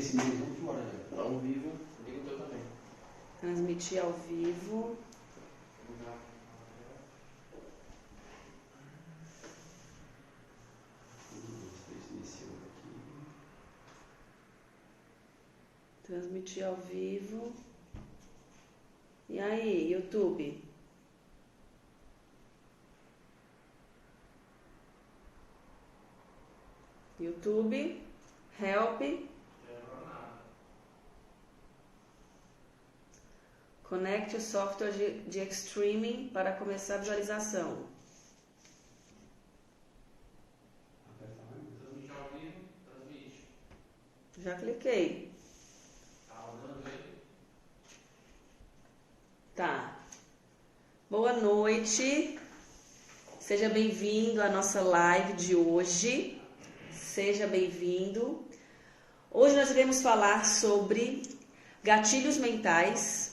esse mesmo fora, né? Ao vivo, liga o teu também. Transmitir ao vivo. Transmitir ao vivo. E aí, YouTube? YouTube, help. Conecte o software de streaming para começar a visualização. Transmite ao vivo, transmite. Já cliquei. Tá rodando ele? Tá. Boa noite. Seja bem-vindo à nossa live de hoje. Seja bem-vindo. Hoje nós iremos falar sobre gatilhos mentais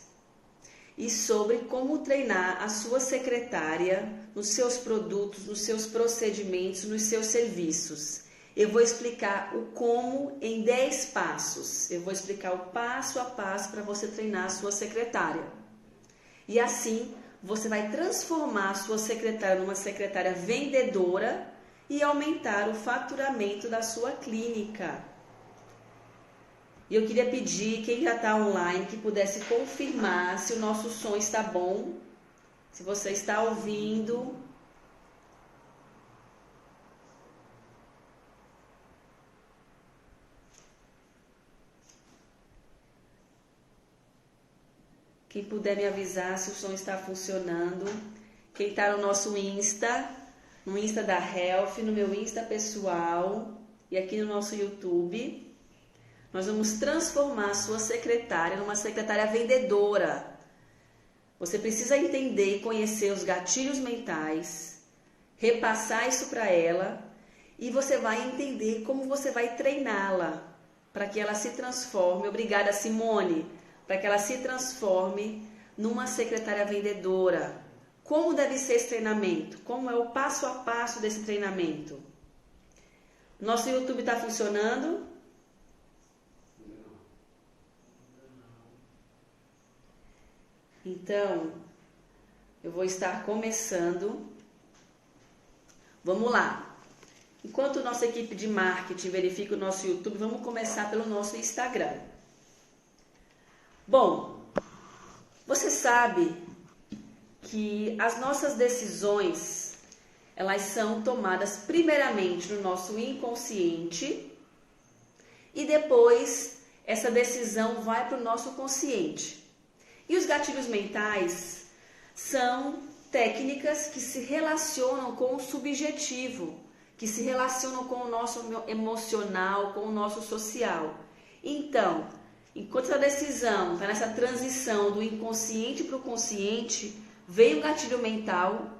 e sobre como treinar a sua secretária nos seus produtos, nos seus procedimentos, nos seus serviços. Eu vou explicar o como em 10 passos. Eu vou explicar o passo a passo para você treinar a sua secretária. E assim, você vai transformar a sua secretária numa secretária vendedora e aumentar o faturamento da sua clínica. E eu queria pedir, quem já está online, que pudesse confirmar se o nosso som está bom, se você está ouvindo. Quem puder me avisar se o som está funcionando. Quem está no nosso Insta, no Insta da Health, no meu Insta pessoal e aqui no nosso YouTube. Nós vamos transformar a sua secretária numa secretária vendedora. Você precisa entender e conhecer os gatilhos mentais, repassar isso para ela e você vai entender como você vai treiná-la para que ela se transforme. Obrigada, Simone. Para que ela se transforme numa secretária vendedora. Como deve ser esse treinamento? Como é o passo a passo desse treinamento? Nosso YouTube está funcionando? Então, eu vou estar começando. Vamos lá. Enquanto nossa equipe de marketing verifica o nosso YouTube, vamos começar pelo nosso Instagram. Bom, você sabe que as nossas decisões, elas são tomadas primeiramente no nosso inconsciente e depois essa decisão vai para o nosso consciente. E os gatilhos mentais são técnicas que se relacionam com o subjetivo, que se relacionam com o nosso emocional, com o nosso social. Então, enquanto essa decisão está nessa transição do inconsciente para o consciente, vem o gatilho mental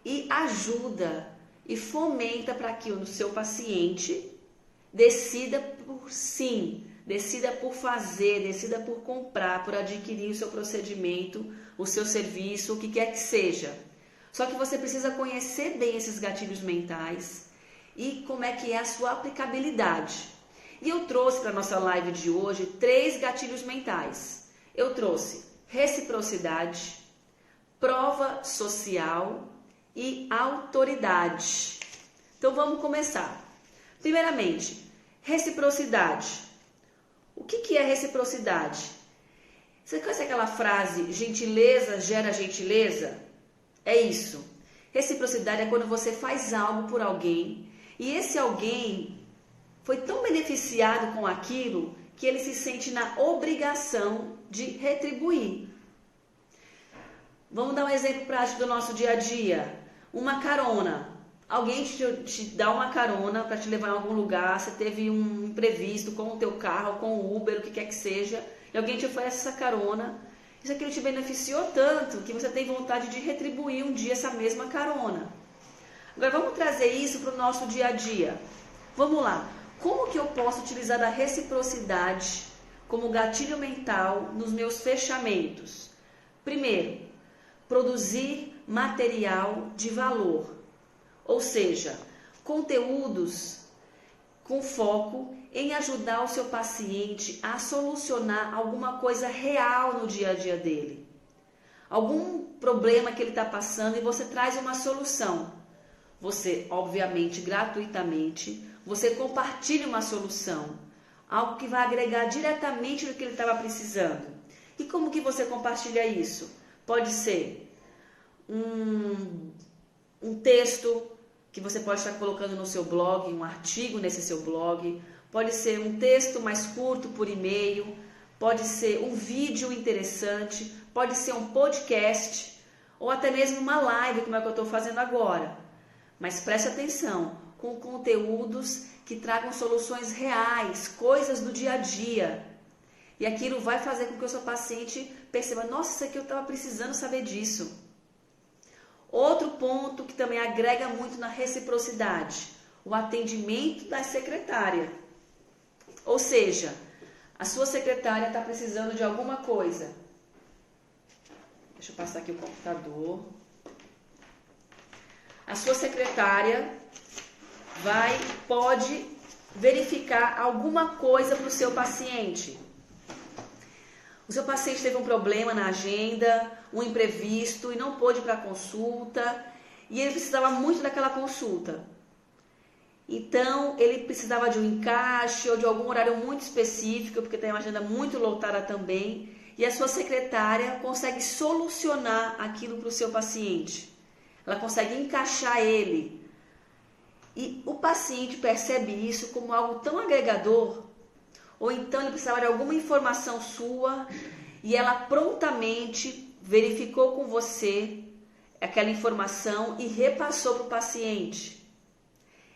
e ajuda e fomenta para que o seu paciente decida por sim, decida por fazer, decida por comprar, por adquirir o seu procedimento, o seu serviço, o que quer que seja. Só que você precisa conhecer bem esses gatilhos mentais e como é que é a sua aplicabilidade. E eu trouxe para a nossa live de hoje 3 gatilhos mentais. Eu trouxe reciprocidade, prova social e autoridade. Então vamos começar. Primeiramente, reciprocidade. O que é reciprocidade? Você conhece aquela frase, gentileza gera gentileza? É isso. Reciprocidade é quando você faz algo por alguém e esse alguém foi tão beneficiado com aquilo que ele se sente na obrigação de retribuir. Vamos dar um exemplo prático do nosso dia a dia. Uma carona. Alguém te dá uma carona para te levar em algum lugar, você teve um imprevisto com o teu carro, com o Uber, o que quer que seja, e alguém te oferece essa carona. Isso aquilo te beneficiou tanto que você tem vontade de retribuir um dia essa mesma carona. Agora vamos trazer isso para o nosso dia a dia. Vamos lá. Como que eu posso utilizar a reciprocidade como gatilho mental nos meus fechamentos? Primeiro, produzir material de valor. Ou seja, conteúdos com foco em ajudar o seu paciente a solucionar alguma coisa real no dia a dia dele. Algum problema que ele está passando e você traz uma solução. Você, obviamente, gratuitamente, você compartilha uma solução. Algo que vai agregar diretamente no que ele estava precisando. E como que você compartilha isso? Pode ser um texto que você pode estar colocando no seu blog, um artigo nesse seu blog. Pode ser um texto mais curto por e-mail. Pode ser um vídeo interessante. Pode ser um podcast. Ou até mesmo uma live, como é que eu estou fazendo agora. Mas preste atenção, com conteúdos que tragam soluções reais, coisas do dia a dia. E aquilo vai fazer com que o seu paciente perceba, nossa, isso aqui eu estava precisando saber disso. Outro ponto que também agrega muito na reciprocidade, o atendimento da secretária. Ou seja, a sua secretária está precisando de alguma coisa. Deixa eu passar aqui o computador. A sua secretária pode verificar alguma coisa para o seu paciente. O seu paciente teve um problema na agenda, um imprevisto e não pôde ir para a consulta e ele precisava muito daquela consulta. Então, ele precisava de um encaixe ou de algum horário muito específico, porque tem uma agenda muito lotada também, e a sua secretária consegue solucionar aquilo para o seu paciente. Ela consegue encaixar ele. E o paciente percebe isso como algo tão agregador, ou então ele precisava de alguma informação sua e ela prontamente verificou com você aquela informação e repassou para o paciente.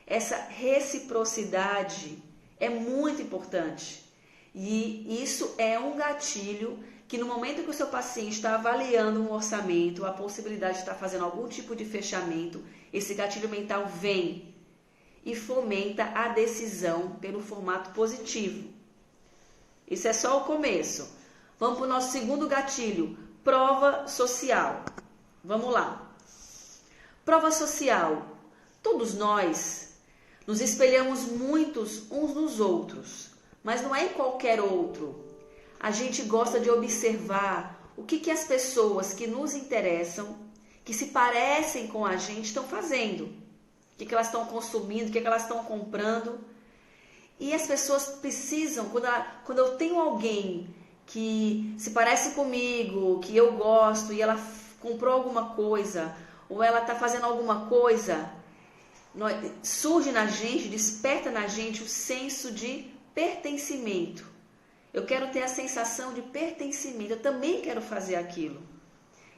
Essa reciprocidade é muito importante e isso é um gatilho que no momento que o seu paciente está avaliando um orçamento, a possibilidade de estar fazendo algum tipo de fechamento, esse gatilho mental vem e fomenta a decisão pelo formato positivo. Isso é só o começo. Vamos para o nosso segundo gatilho, prova social. Vamos lá. Prova social. Todos nós nos espelhamos muitos uns nos outros, mas não é em qualquer outro. A gente gosta de observar o que as pessoas que nos interessam, que se parecem com a gente, estão fazendo. O que elas estão consumindo, o que elas estão comprando. E as pessoas precisam, quando eu tenho alguém que se parece comigo, que eu gosto, e ela comprou alguma coisa, ou ela está fazendo alguma coisa, surge na gente, desperta na gente o senso de pertencimento. Eu quero ter a sensação de pertencimento, eu também quero fazer aquilo.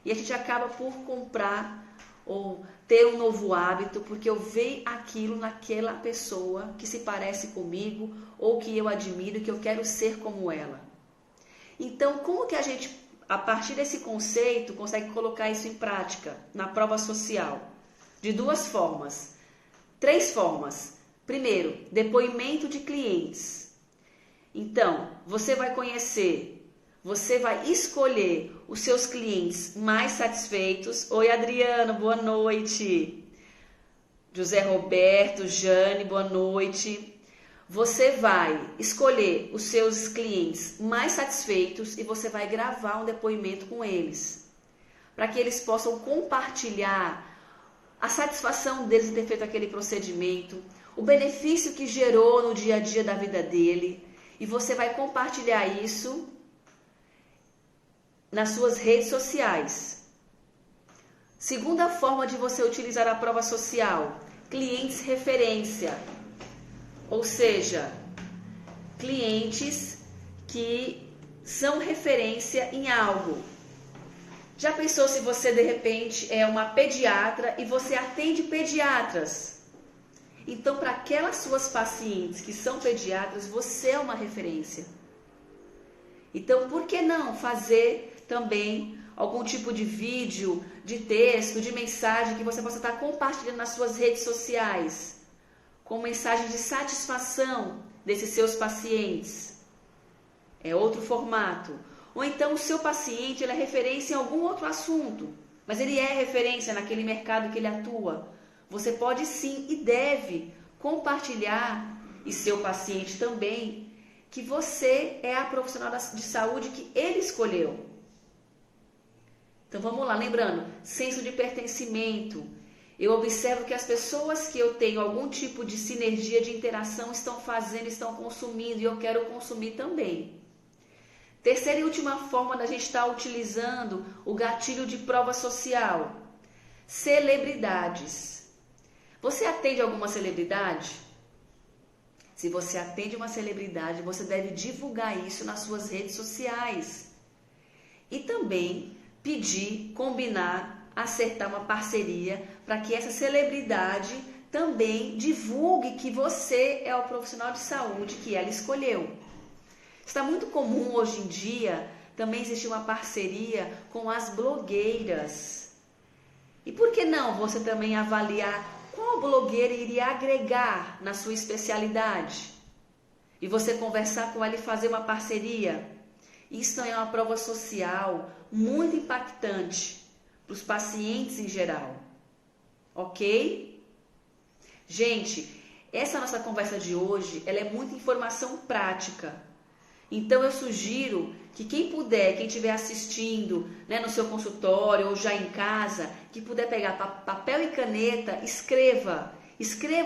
E a gente acaba por comprar ou ter um novo hábito, porque eu vejo aquilo naquela pessoa que se parece comigo, ou que eu admiro, que eu quero ser como ela. Então, como que a gente, a partir desse conceito, consegue colocar isso em prática na prova social? De duas formas. 3 formas. Primeiro, depoimento de clientes. Então, você vai conhecer, você vai escolher os seus clientes mais satisfeitos. Oi, Adriano, boa noite. José Roberto, Jane, boa noite. Você vai escolher os seus clientes mais satisfeitos e você vai gravar um depoimento com eles, para que eles possam compartilhar a satisfação deles em ter feito aquele procedimento, o benefício que gerou no dia a dia da vida dele, e você vai compartilhar isso nas suas redes sociais. Segunda forma de você utilizar a prova social, clientes referência. Ou seja, clientes que são referência em algo. Já pensou se você de repente é uma pediatra e você atende pediatras? Então, para aquelas suas pacientes que são pediatras, você é uma referência. Então, por que não fazer também algum tipo de vídeo, de texto, de mensagem que você possa estar compartilhando nas suas redes sociais, com mensagem de satisfação desses seus pacientes? É outro formato. Ou então o seu paciente ele é referência em algum outro assunto, mas ele é referência naquele mercado que ele atua. Você pode sim e deve compartilhar e seu paciente também, que você é a profissional de saúde que ele escolheu. Então vamos lá, lembrando, senso de pertencimento. Eu observo que as pessoas que eu tenho algum tipo de sinergia de interação estão fazendo, estão consumindo e eu quero consumir também. Terceira e última forma da gente estar utilizando o gatilho de prova social. Celebridades. Você atende alguma celebridade? Se você atende uma celebridade, você deve divulgar isso nas suas redes sociais. E também pedir, combinar, acertar uma parceria para que essa celebridade também divulgue que você é o profissional de saúde que ela escolheu. Está muito comum hoje em dia também existir uma parceria com as blogueiras. E por que não você também avaliar qual blogueira iria agregar na sua especialidade? E você conversar com ela e fazer uma parceria? Isso é uma prova social muito impactante para os pacientes em geral. Ok? Gente, essa nossa conversa de hoje, ela é muita informação prática. Então eu sugiro que quem puder, quem estiver assistindo, né, no seu consultório ou já em casa, que puder pegar papel e caneta, escreva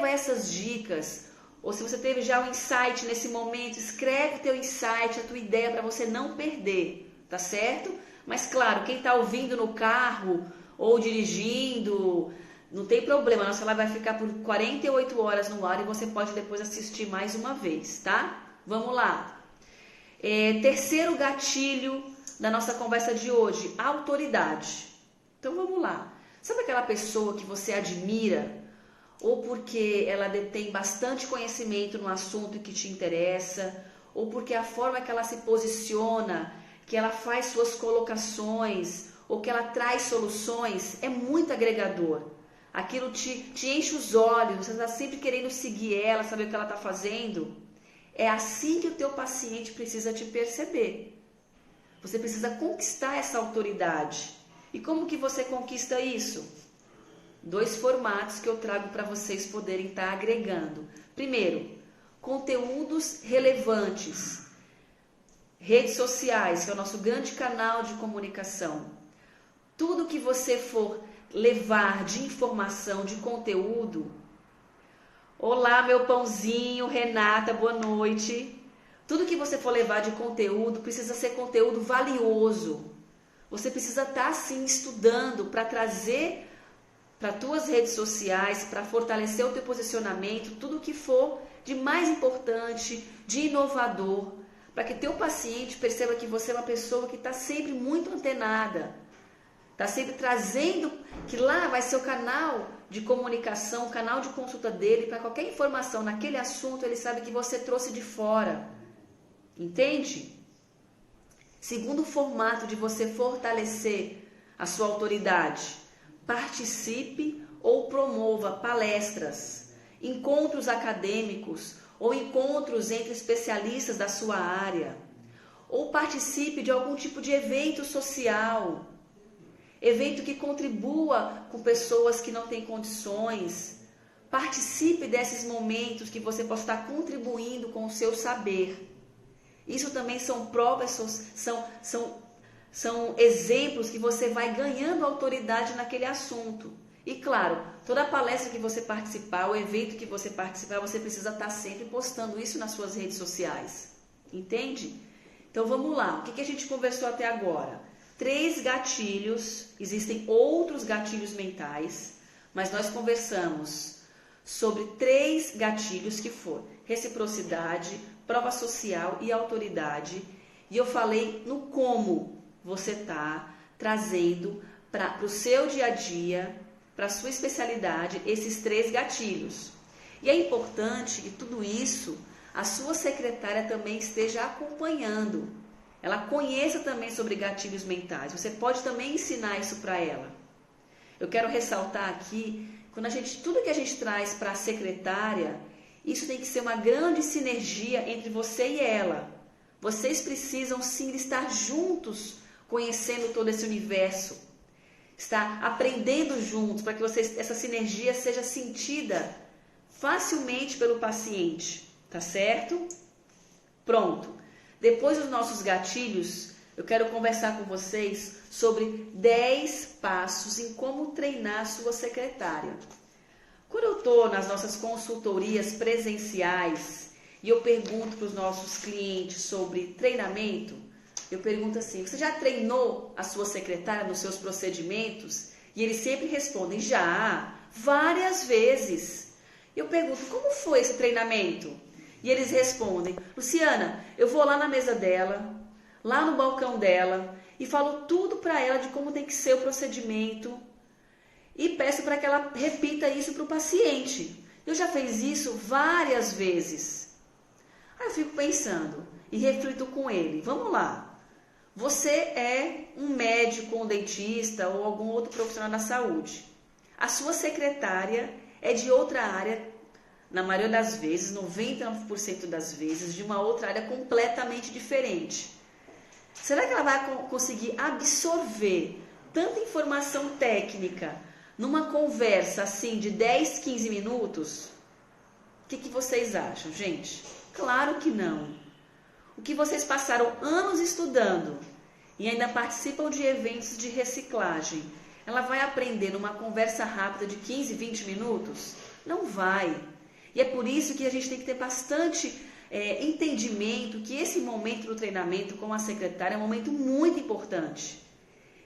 essas dicas. Ou se você teve já um insight nesse momento, escreve o teu insight, a tua ideia para você não perder, tá certo? Mas claro, quem está ouvindo no carro ou dirigindo, não tem problema, a nossa live vai ficar por 48 horas no ar e você pode depois assistir mais uma vez, tá? Vamos lá. Terceiro gatilho da nossa conversa de hoje, autoridade. Então vamos lá. Sabe aquela pessoa que você admira? Ou porque ela detém bastante conhecimento no assunto que te interessa, ou porque a forma que ela se posiciona, que ela faz suas colocações, ou que ela traz soluções, é muito agregador. Aquilo te enche os olhos, você está sempre querendo seguir ela, saber o que ela está fazendo. É assim que o teu paciente precisa te perceber. Você precisa conquistar essa autoridade. E como que você conquista isso? 2 formatos que eu trago para vocês poderem estar agregando. Primeiro, conteúdos relevantes. Redes sociais, que é o nosso grande canal de comunicação. Tudo que você for levar de informação, de conteúdo. Olá, meu pãozinho, Renata, boa noite. Tudo que você for levar de conteúdo precisa ser conteúdo valioso. Você precisa estar, sim, estudando para trazer para as tuas redes sociais, para fortalecer o teu posicionamento, tudo que for de mais importante, de inovador, para que teu paciente perceba que você é uma pessoa que está sempre muito antenada, está sempre trazendo, que lá vai ser o canal de comunicação, o canal de consulta dele, para qualquer informação naquele assunto, ele sabe que você trouxe de fora. Entende? Segundo formato de você fortalecer a sua autoridade, participe ou promova palestras, encontros acadêmicos ou encontros entre especialistas da sua área, ou participe de algum tipo de evento social, evento que contribua com pessoas que não têm condições. Participe desses momentos que você possa estar contribuindo com o seu saber. Isso também são provas, são exemplos que você vai ganhando autoridade naquele assunto. E claro, toda palestra que você participar, o evento que você participar, você precisa estar sempre postando isso nas suas redes sociais. Entende? Então vamos lá, o que a gente conversou até agora? 3 gatilhos, existem outros gatilhos mentais, mas nós conversamos sobre 3 gatilhos que foram reciprocidade, prova social e autoridade. E eu falei no como você está trazendo para o seu dia a dia, para a sua especialidade, esses 3 gatilhos. E é importante que tudo isso a sua secretária também esteja acompanhando. Ela conheça também sobre gatilhos mentais. Você pode também ensinar isso para ela. Eu quero ressaltar aqui, tudo que a gente traz para a secretária, isso tem que ser uma grande sinergia entre você e ela. Vocês precisam sim estar juntos, conhecendo todo esse universo. Estar aprendendo juntos, para que essa sinergia seja sentida facilmente pelo paciente. Tá certo? Pronto. Depois dos nossos gatilhos, eu quero conversar com vocês sobre 10 passos em como treinar a sua secretária. Quando eu estou nas nossas consultorias presenciais e eu pergunto para os nossos clientes sobre treinamento, eu pergunto assim: você já treinou a sua secretária nos seus procedimentos? E eles sempre respondem: já, várias vezes. Eu pergunto: como foi esse treinamento? E eles respondem: Luciana, eu vou lá na mesa dela, lá no balcão dela, e falo tudo para ela de como tem que ser o procedimento e peço para que ela repita isso para o paciente. Eu já fiz isso várias vezes. Aí eu fico pensando e reflito com ele: vamos lá, você é um médico, um dentista ou algum outro profissional da saúde. A sua secretária é de outra área, na maioria das vezes, 99% das vezes, de uma outra área completamente diferente. Será que ela vai conseguir absorver tanta informação técnica numa conversa assim de 10, 15 minutos? O que vocês acham, gente? Claro que não. O que vocês passaram anos estudando e ainda participam de eventos de reciclagem, ela vai aprender numa conversa rápida de 15, 20 minutos? Não vai. E é por isso que a gente tem que ter bastante entendimento que esse momento do treinamento com a secretária é um momento muito importante.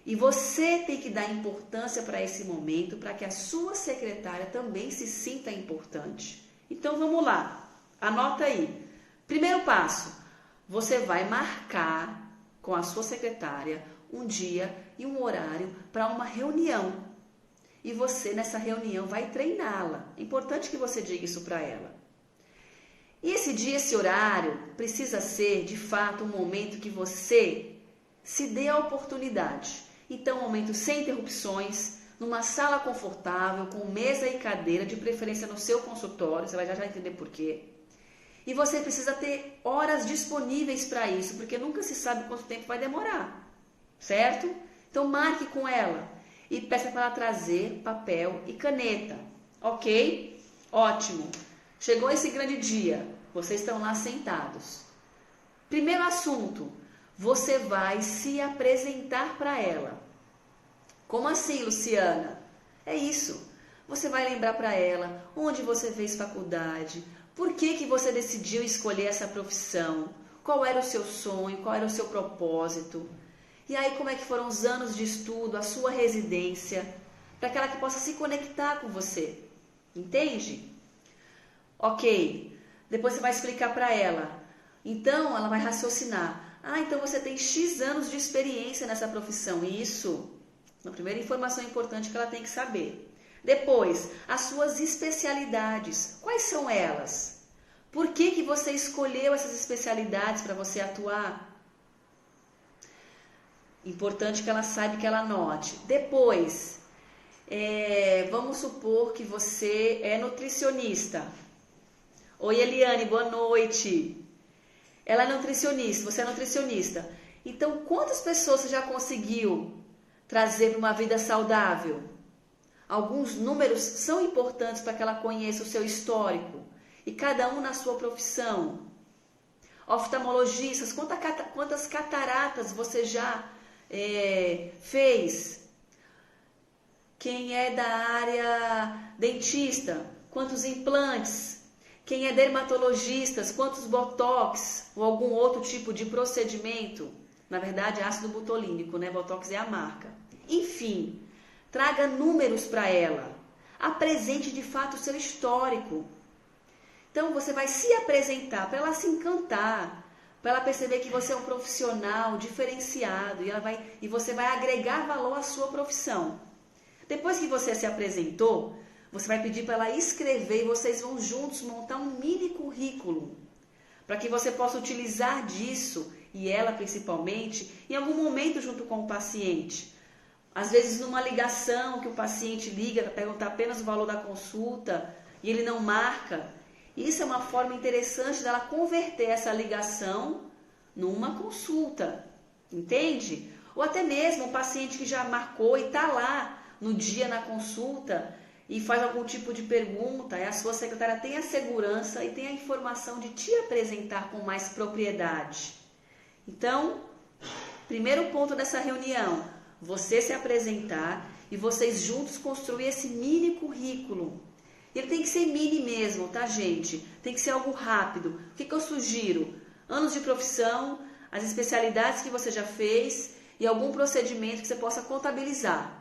E você tem que dar importância para esse momento, para que a sua secretária também se sinta importante. Então vamos lá, anota aí. Primeiro passo, você vai marcar com a sua secretária um dia e um horário para uma reunião. E você nessa reunião vai treiná-la. É importante que você diga isso para ela. E esse dia, esse horário, precisa ser de fato um momento que você se dê a oportunidade. Então, um momento sem interrupções, numa sala confortável, com mesa e cadeira, de preferência no seu consultório, você vai já entender por quê. E você precisa ter horas disponíveis para isso, porque nunca se sabe quanto tempo vai demorar, certo? Então, marque com ela e peça para ela trazer papel e caneta, ok? Ótimo! Chegou esse grande dia, vocês estão lá sentados. Primeiro assunto, você vai se apresentar para ela. Como assim, Luciana? É isso. Você vai lembrar para ela onde você fez faculdade, por que você decidiu escolher essa profissão, qual era o seu sonho, qual era o seu propósito. E aí como é que foram os anos de estudo, a sua residência, para que ela possa se conectar com você. Entende? Ok. Depois você vai explicar para ela. Então ela vai raciocinar. Então você tem X anos de experiência nessa profissão. Isso. A primeira informação importante que ela tem que saber. Depois, as suas especialidades. Quais são elas? Por que você escolheu essas especialidades para você atuar? Importante que ela saiba, que ela anote. Depois, vamos supor que você é nutricionista. Oi, Eliane, boa noite. Ela é nutricionista, você é nutricionista. Então, quantas pessoas você já conseguiu trazer para uma vida saudável? Alguns números são importantes para que ela conheça o seu histórico. E cada um na sua profissão. Oftalmologistas, quantas cataratas você já fez? Quem é da área dentista, quantos implantes? Quem é dermatologista, quantos botox ou algum outro tipo de procedimento? Na verdade, ácido botulínico, né? Botox é a marca. Enfim, traga números para ela. Apresente de fato o seu histórico. Então, você vai se apresentar para ela se encantar, para ela perceber que você é um profissional diferenciado e você vai agregar valor à sua profissão. Depois que você se apresentou, você vai pedir para ela escrever e vocês vão juntos montar um mini currículo para que você possa utilizar disso, e ela principalmente, em algum momento junto com o paciente. Às vezes numa ligação que o paciente liga para perguntar apenas o valor da consulta e ele não marca. Isso é uma forma interessante dela converter essa ligação numa consulta, entende? Ou até mesmo um paciente que já marcou e está lá no dia na consulta e faz algum tipo de pergunta, a sua secretária tem a segurança e tem a informação de te apresentar com mais propriedade. Então, primeiro ponto dessa reunião, você se apresentar e vocês juntos construir esse mini currículo. Ele tem que ser mini mesmo, tá, gente? Tem que ser algo rápido. O que eu sugiro? Anos de profissão, as especialidades que você já fez e algum procedimento que você possa contabilizar.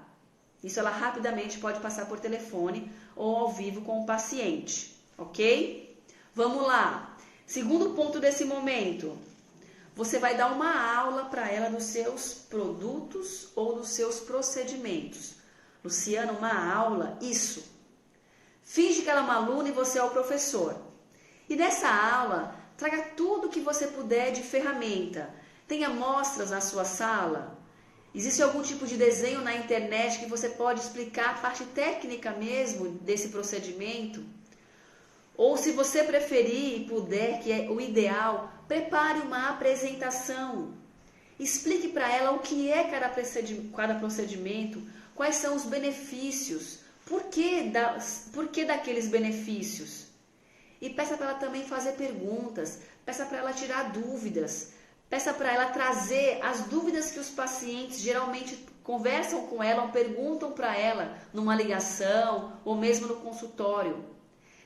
Isso ela rapidamente pode passar por telefone ou ao vivo com o paciente, ok? Vamos lá. Segundo ponto desse momento, você vai dar uma aula para ela dos seus produtos ou dos seus procedimentos. Luciana, uma aula? Isso. Finge que ela é uma aluna e você é o professor. E nessa aula, traga tudo que você puder de ferramenta. Tem amostras na sua sala? Existe algum tipo de desenho na internet que você pode explicar a parte técnica mesmo desse procedimento? Ou se você preferir e puder, que é o ideal, prepare uma apresentação. Explique para ela o que é cada procedimento, quais são os benefícios, por que daqueles benefícios. E peça para ela também fazer perguntas, peça para ela tirar dúvidas. Peça para ela trazer as dúvidas que os pacientes geralmente conversam com ela ou perguntam para ela numa ligação ou mesmo no consultório.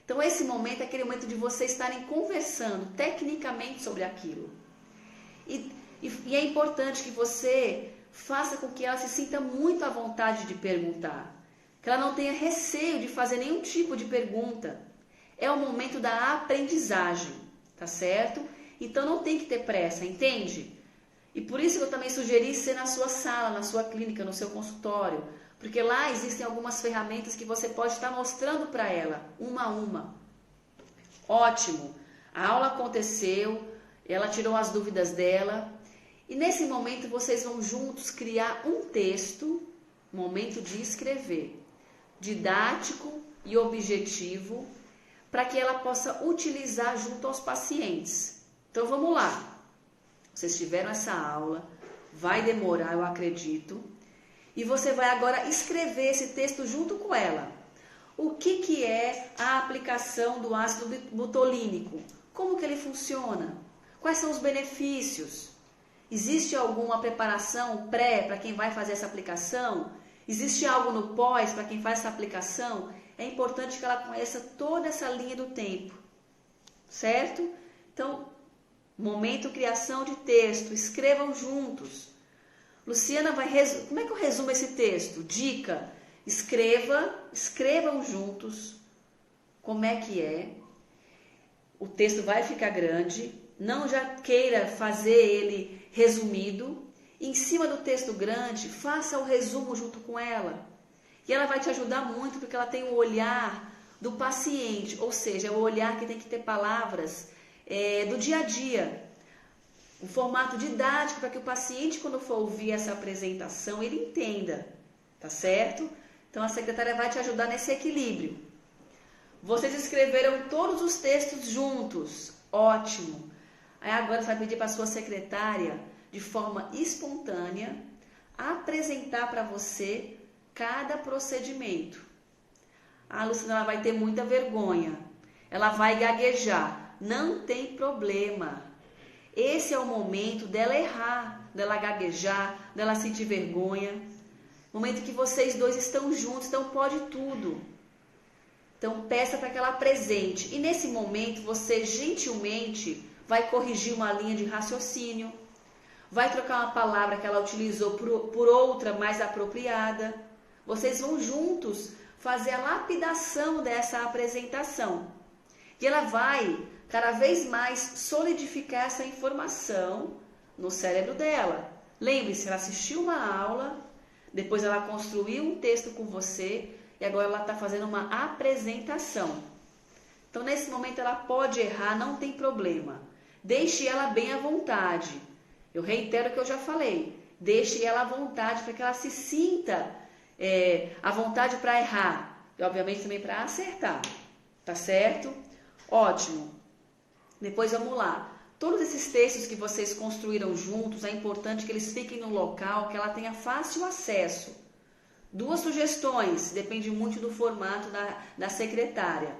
Então esse momento é aquele momento de vocês estarem conversando tecnicamente sobre aquilo. E é importante que você faça com que ela se sinta muito à vontade de perguntar. Que ela não tenha receio de fazer nenhum tipo de pergunta. É o momento da aprendizagem, tá certo? Então não tem que ter pressa, entende? E por isso que eu também sugeri ser na sua sala, na sua clínica, no seu consultório. Porque lá existem algumas ferramentas que você pode estar mostrando para ela, uma a uma. Ótimo! A aula aconteceu, ela tirou as dúvidas dela. E nesse momento vocês vão juntos criar um texto, momento de escrever, didático e objetivo, para que ela possa utilizar junto aos pacientes. Então vamos lá, vocês tiveram essa aula, vai demorar, eu acredito, e você vai agora escrever esse texto junto com ela. O que é a aplicação do ácido butolínico? Como que ele funciona? Quais são os benefícios? Existe alguma preparação pré para quem vai fazer essa aplicação? Existe algo no pós para quem faz essa aplicação? É importante que ela conheça toda essa linha do tempo, certo? Então, momento criação de texto, escrevam juntos. Luciana como é que eu resumo esse texto? Dica, escrevam juntos como é que é. O texto vai ficar grande, não já queira fazer ele resumido. Em cima do texto grande, faça o resumo junto com ela. E ela vai te ajudar muito porque ela tem o olhar do paciente, ou seja, é o olhar que tem que ter palavras do dia a dia, um formato didático para que o paciente, quando for ouvir essa apresentação, ele entenda, tá certo? Então a secretária vai te ajudar nesse equilíbrio. Vocês escreveram todos os textos juntos, ótimo. Aí agora você vai pedir para a sua secretária, de forma espontânea, apresentar para você cada procedimento. A Luciana ela vai ter muita vergonha, ela vai gaguejar. Não tem problema. Esse é o momento dela errar, dela gaguejar, dela sentir vergonha. Momento que vocês dois estão juntos, então pode tudo. Então peça para que ela apresente. E nesse momento você gentilmente vai corrigir uma linha de raciocínio, vai trocar uma palavra que ela utilizou por outra mais apropriada. Vocês vão juntos fazer a lapidação dessa apresentação. E ela vai cada vez mais solidificar essa informação no cérebro dela. Lembre-se, ela assistiu uma aula, depois ela construiu um texto com você e agora ela está fazendo uma apresentação. Então, nesse momento, ela pode errar, não tem problema. Deixe ela bem à vontade. Eu reitero o que eu já falei. Deixe ela à vontade para que ela se sinta à vontade para errar. E, obviamente, também para acertar. Tá certo? Ótimo. Depois vamos lá. Todos esses textos que vocês construíram juntos, é importante que eles fiquem no local que ela tenha fácil acesso. 2 sugestões, depende muito do formato da secretária.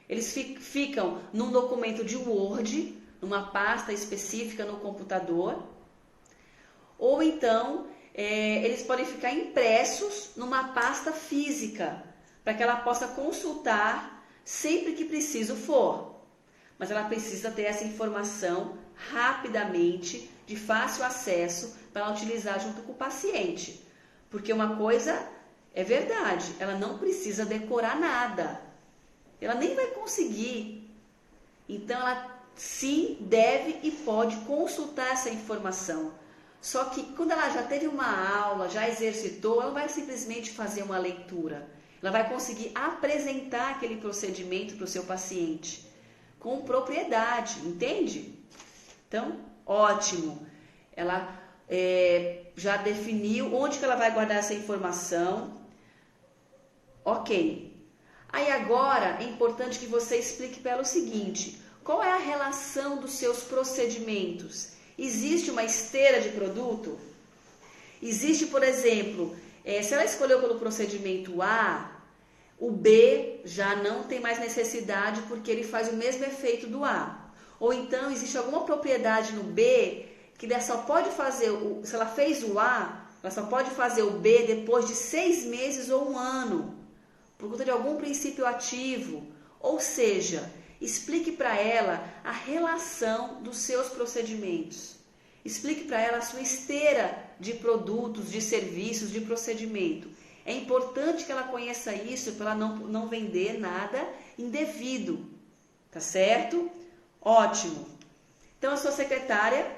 Eles ficam num documento de Word, numa pasta específica no computador, ou então eles podem ficar impressos numa pasta física, para que ela possa consultar sempre que preciso for. Mas ela precisa ter essa informação rapidamente, de fácil acesso, para ela utilizar junto com o paciente. Porque uma coisa é verdade, ela não precisa decorar nada. Ela nem vai conseguir. Então, ela sim deve e pode consultar essa informação. Só que quando ela já teve uma aula, já exercitou, ela não vai simplesmente fazer uma leitura. Ela vai conseguir apresentar aquele procedimento para o seu paciente com propriedade, entende? Então, ótimo. Ela já definiu onde que ela vai guardar essa informação. Ok. Aí agora é importante que você explique para ela o seguinte: qual é a relação dos seus procedimentos? Existe uma esteira de produto? Existe, por exemplo, se ela escolheu pelo procedimento A, o B já não tem mais necessidade porque ele faz o mesmo efeito do A. Ou então existe alguma propriedade no B que ela só pode fazer, se ela fez o A, ela só pode fazer o B depois de 6 meses ou 1 ano, por conta de algum princípio ativo. Ou seja, explique para ela a relação dos seus procedimentos. Explique para ela a sua esteira de produtos, de serviços, de procedimento. É importante que ela conheça isso para ela não vender nada indevido. Tá certo? Ótimo. Então, a sua secretária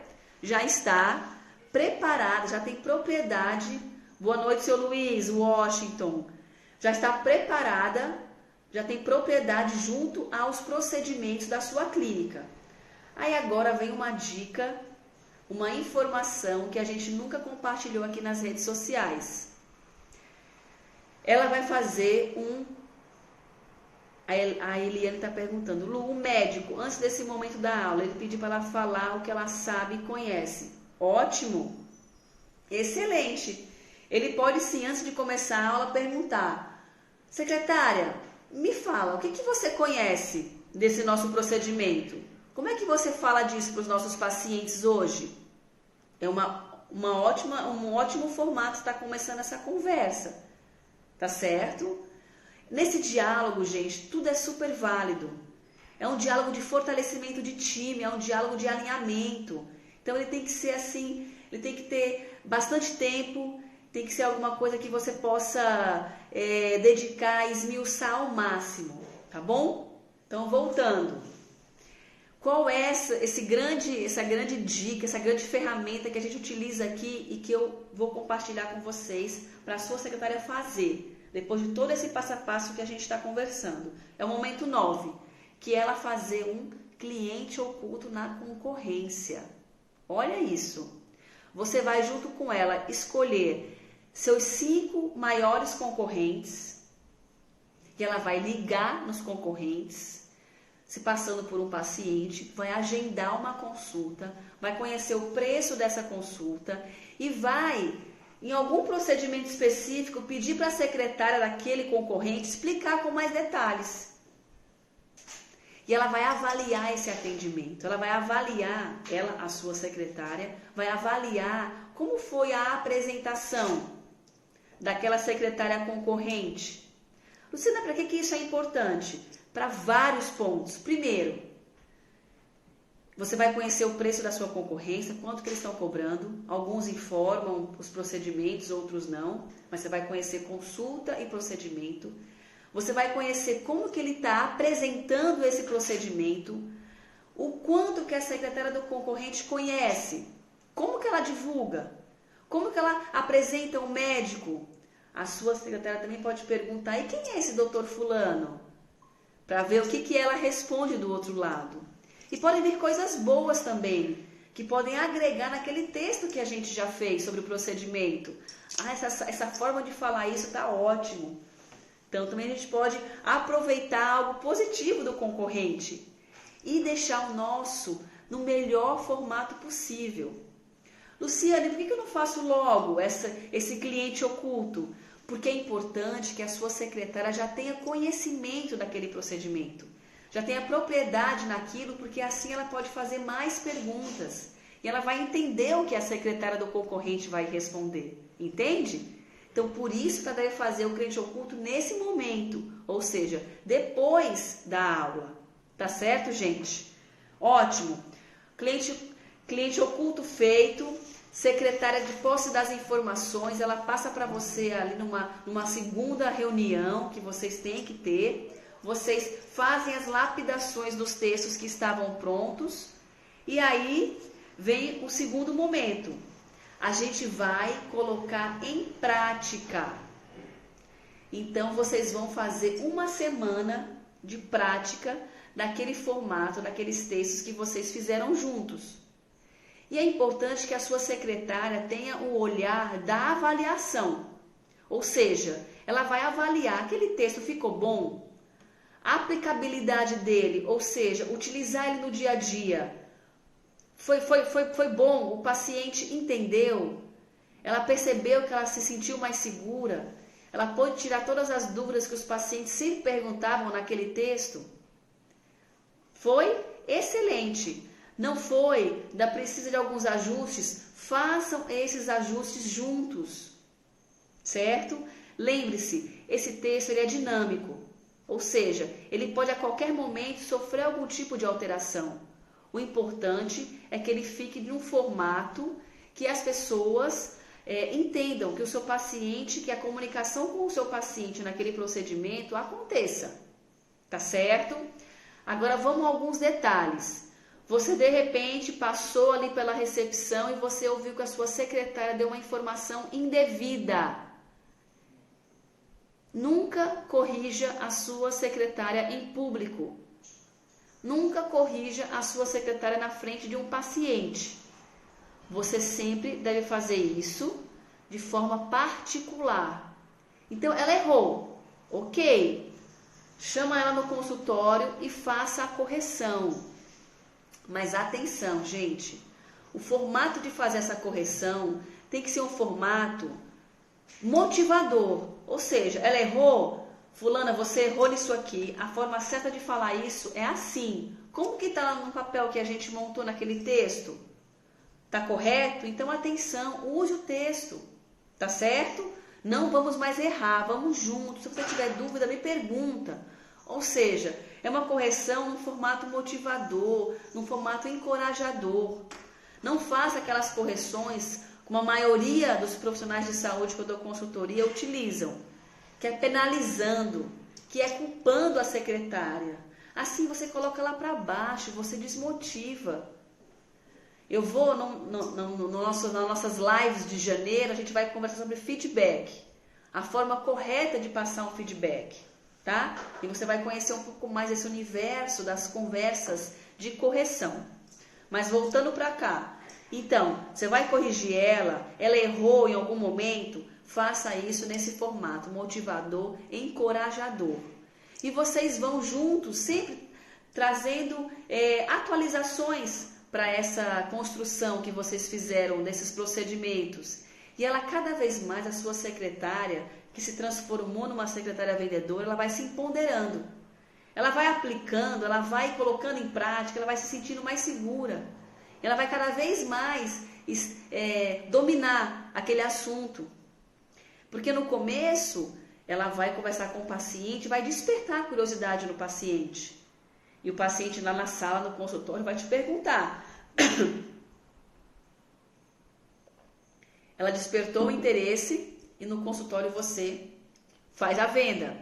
já está preparada, já tem propriedade. Boa noite, seu Luiz, Washington. Já está preparada, já tem propriedade junto aos procedimentos da sua clínica. Aí agora vem uma dica, uma informação que a gente nunca compartilhou aqui nas redes sociais. Ela vai fazer A Eliane está perguntando: Lu, o médico, antes desse momento da aula, ele pediu para ela falar o que ela sabe e conhece. Ótimo! Excelente! Ele pode sim, antes de começar a aula, perguntar: secretária, me fala, o que você conhece desse nosso procedimento? Como é que você fala disso para os nossos pacientes hoje? É um ótimo formato estar começando essa conversa. Tá certo? Nesse diálogo, gente, tudo é super válido. É um diálogo de fortalecimento de time, é um diálogo de alinhamento. Então, ele tem que ser assim, ele tem que ter bastante tempo, tem que ser alguma coisa que você possa dedicar, esmiuçar ao máximo, tá bom? Então, voltando. Qual é essa grande dica, essa grande ferramenta que a gente utiliza aqui e que eu vou compartilhar com vocês para a sua secretária fazer, depois de todo esse passo a passo que a gente está conversando? É o momento 9, que é ela fazer um cliente oculto na concorrência. Olha isso. Você vai junto com ela escolher seus 5 maiores concorrentes e ela vai ligar nos concorrentes, se passando por um paciente, vai agendar uma consulta, vai conhecer o preço dessa consulta e vai, em algum procedimento específico, pedir para a secretária daquele concorrente explicar com mais detalhes. E ela vai avaliar esse atendimento, a sua secretária, vai avaliar como foi a apresentação daquela secretária concorrente. Luciana, para que isso é importante? Para vários pontos. Primeiro, você vai conhecer o preço da sua concorrência, quanto que eles estão cobrando. Alguns informam os procedimentos, outros não. Mas você vai conhecer consulta e procedimento. Você vai conhecer como que ele está apresentando esse procedimento. O quanto que a secretária do concorrente conhece. Como que ela divulga. Como que ela apresenta o médico. A sua secretária também pode perguntar: e quem é esse doutor fulano? Para ver o que ela responde do outro lado. E podem vir coisas boas também, que podem agregar naquele texto que a gente já fez sobre o procedimento. Essa forma de falar isso está ótimo. Então, também a gente pode aproveitar algo positivo do concorrente e deixar o nosso no melhor formato possível. Luciane, por que eu não faço logo esse cliente oculto? Porque é importante que a sua secretária já tenha conhecimento daquele procedimento, já tenha propriedade naquilo, porque assim ela pode fazer mais perguntas e ela vai entender o que a secretária do concorrente vai responder, entende? Então, por isso que ela deve fazer o cliente oculto nesse momento, ou seja, depois da aula, tá certo, gente? Ótimo! Cliente oculto feito, secretária de posse das informações, ela passa para você ali numa segunda reunião que vocês têm que ter. Vocês fazem as lapidações dos textos que estavam prontos e aí vem o segundo momento. A gente vai colocar em prática. Então, vocês vão fazer uma semana de prática daquele formato, daqueles textos que vocês fizeram juntos. E é importante que a sua secretária tenha o olhar da avaliação. Ou seja, ela vai avaliar, aquele texto ficou bom? A aplicabilidade dele, ou seja, utilizar ele no dia a dia, foi bom? O paciente entendeu? Ela percebeu que ela se sentiu mais segura? Ela pôde tirar todas as dúvidas que os pacientes sempre perguntavam naquele texto? Foi excelente. Não foi? Ainda precisa de alguns ajustes? Façam esses ajustes juntos, certo? Lembre-se, esse texto ele é dinâmico, ou seja, ele pode a qualquer momento sofrer algum tipo de alteração. O importante é que ele fique num formato que as pessoas entendam, que o seu paciente, que a comunicação com o seu paciente naquele procedimento aconteça, tá certo? Agora vamos a alguns detalhes. Você de repente passou ali pela recepção e você ouviu que a sua secretária deu uma informação indevida. Nunca corrija a sua secretária em público. Nunca corrija a sua secretária na frente de um paciente. Você sempre deve fazer isso de forma particular. Então, ela errou. Ok. Chama ela no consultório e faça a correção. Mas atenção, gente. O formato de fazer essa correção tem que ser um formato motivador. Ou seja, ela errou. Fulana, você errou nisso aqui. A forma certa de falar isso é assim. Como que está lá no papel que a gente montou naquele texto? Tá correto? Então, atenção, use o texto. Tá certo? Não vamos mais errar, vamos juntos. Se você tiver dúvida, me pergunta. Ou seja, é uma correção num formato motivador, num formato encorajador. Não faça aquelas correções como a maioria dos profissionais de saúde que eu dou consultoria utilizam, que é penalizando, que é culpando a secretária. Assim você coloca ela para baixo, você desmotiva. Eu vou, nas nossas lives de janeiro, a gente vai conversar sobre feedback, a forma correta de passar um feedback, tá? E você vai conhecer um pouco mais esse universo das conversas de correção. Mas voltando para cá, então, você vai corrigir ela errou em algum momento, faça isso nesse formato motivador, encorajador. E vocês vão juntos, sempre trazendo atualizações para essa construção que vocês fizeram desses procedimentos. E ela cada vez mais, a sua secretária, que se transformou numa secretária vendedora, ela vai se empoderando. Ela vai aplicando, ela vai colocando em prática, ela vai se sentindo mais segura. Ela vai cada vez mais dominar aquele assunto. Porque no começo, ela vai conversar com o paciente, vai despertar a curiosidade no paciente. E o paciente lá na sala, no consultório, vai te perguntar. Ela despertou o interesse e no consultório você faz a venda.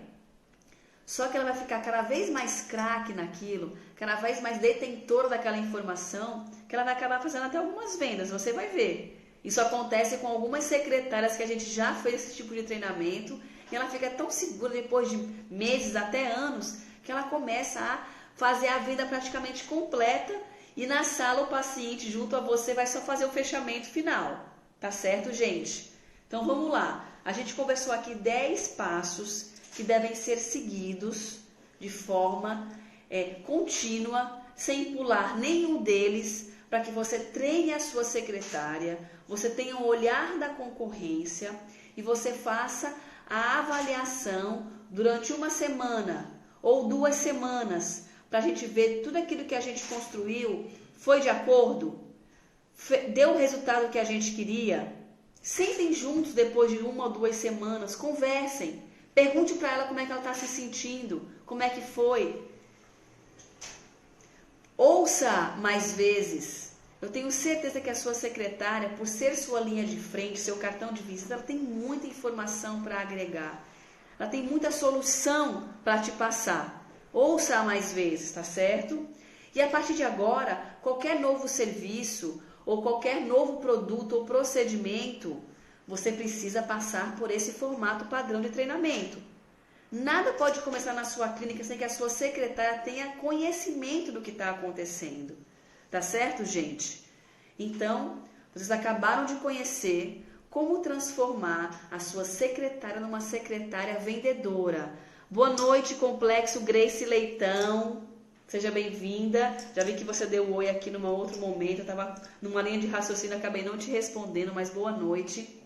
Só que ela vai ficar cada vez mais craque naquilo, cada vez mais detentora daquela informação, que ela vai acabar fazendo até algumas vendas, você vai ver. Isso acontece com algumas secretárias que a gente já fez esse tipo de treinamento, e ela fica tão segura depois de meses, até anos, que ela começa a fazer a venda praticamente completa e na sala o paciente junto a você vai só fazer o fechamento final. Tá certo, gente? Então vamos lá. A gente conversou aqui 10 passos que devem ser seguidos de forma contínua, sem pular nenhum deles, para que você treine a sua secretária, você tenha um olhar da concorrência e você faça a avaliação durante uma semana ou 2 semanas, para a gente ver tudo aquilo que a gente construiu foi de acordo, deu o resultado que a gente queria. Sentem juntos depois de 1 ou 2 semanas, conversem, pergunte para ela como é que ela está se sentindo, como é que foi. Ouça mais vezes. Eu tenho certeza que a sua secretária, por ser sua linha de frente, seu cartão de visita, ela tem muita informação para agregar. Ela tem muita solução para te passar. Ouça mais vezes, tá certo? E a partir de agora, qualquer novo serviço ou qualquer novo produto ou procedimento, você precisa passar por esse formato padrão de treinamento. Nada pode começar na sua clínica sem que a sua secretária tenha conhecimento do que está acontecendo. Tá certo, gente? Então, vocês acabaram de conhecer como transformar a sua secretária numa secretária vendedora. Boa noite, Complexo Grace Leitão. Seja bem-vinda. Já vi que você deu oi aqui num outro momento. Eu estava numa linha de raciocínio, acabei não te respondendo, mas boa noite.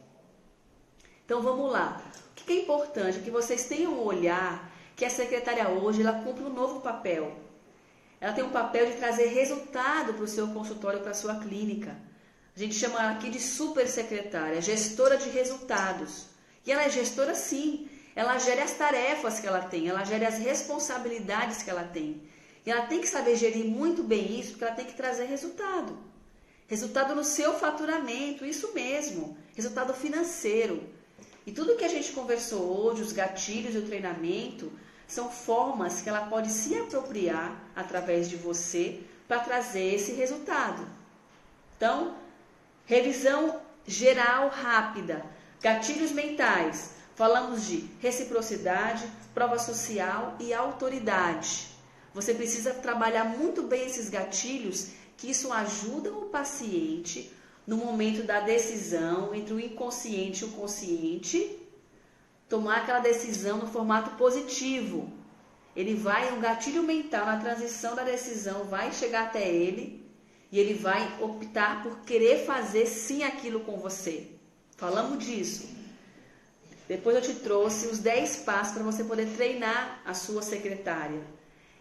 Então vamos lá. O que é importante é que vocês tenham um olhar que a secretária hoje ela cumpre um novo papel. Ela tem um papel de trazer resultado para o seu consultório, para a sua clínica. A gente chama ela aqui de super secretária, gestora de resultados. E ela é gestora sim. Ela gera as tarefas que ela tem, ela gera as responsabilidades que ela tem. E ela tem que saber gerir muito bem isso, porque ela tem que trazer resultado. Resultado no seu faturamento, isso mesmo. Resultado financeiro. E tudo que a gente conversou hoje, os gatilhos e o treinamento, são formas que ela pode se apropriar através de você para trazer esse resultado. Então, revisão geral rápida, gatilhos mentais. Falamos de reciprocidade, prova social e autoridade. Você precisa trabalhar muito bem esses gatilhos, que isso ajuda o paciente no momento da decisão entre o inconsciente e o consciente, tomar aquela decisão no formato positivo. Ele vai, um gatilho mental na transição da decisão vai chegar até ele e ele vai optar por querer fazer sim aquilo com você. Falamos disso. Depois eu te trouxe os 10 passos para você poder treinar a sua secretária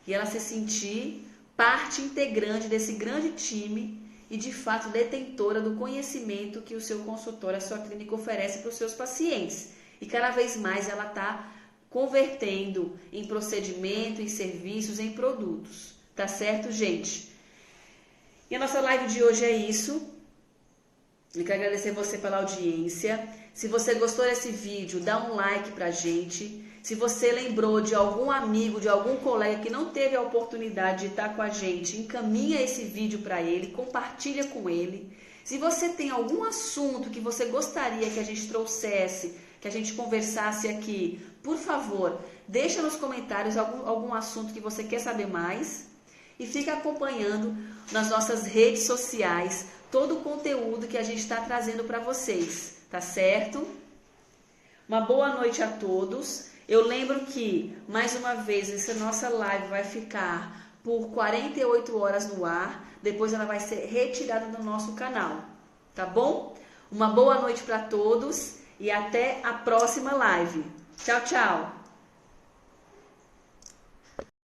e ela se sentir parte integrante desse grande time e de fato detentora do conhecimento que o seu consultório, a sua clínica oferece para os seus pacientes. E cada vez mais ela está convertendo em procedimento, em serviços, em produtos. Tá certo, gente? E a nossa live de hoje é isso. Eu quero agradecer você pela audiência. Se você gostou desse vídeo, dá um like pra gente. Se você lembrou de algum amigo, de algum colega que não teve a oportunidade de estar com a gente, encaminha esse vídeo para ele, compartilha com ele. Se você tem algum assunto que você gostaria que a gente trouxesse, que a gente conversasse aqui, por favor, deixa nos comentários algum assunto que você quer saber mais e fica acompanhando nas nossas redes sociais todo o conteúdo que a gente está trazendo para vocês, tá certo? Uma boa noite a todos. Eu lembro que, mais uma vez, essa nossa live vai ficar por 48 horas no ar, depois ela vai ser retirada do nosso canal, tá bom? Uma boa noite para todos e até a próxima live. Tchau, tchau!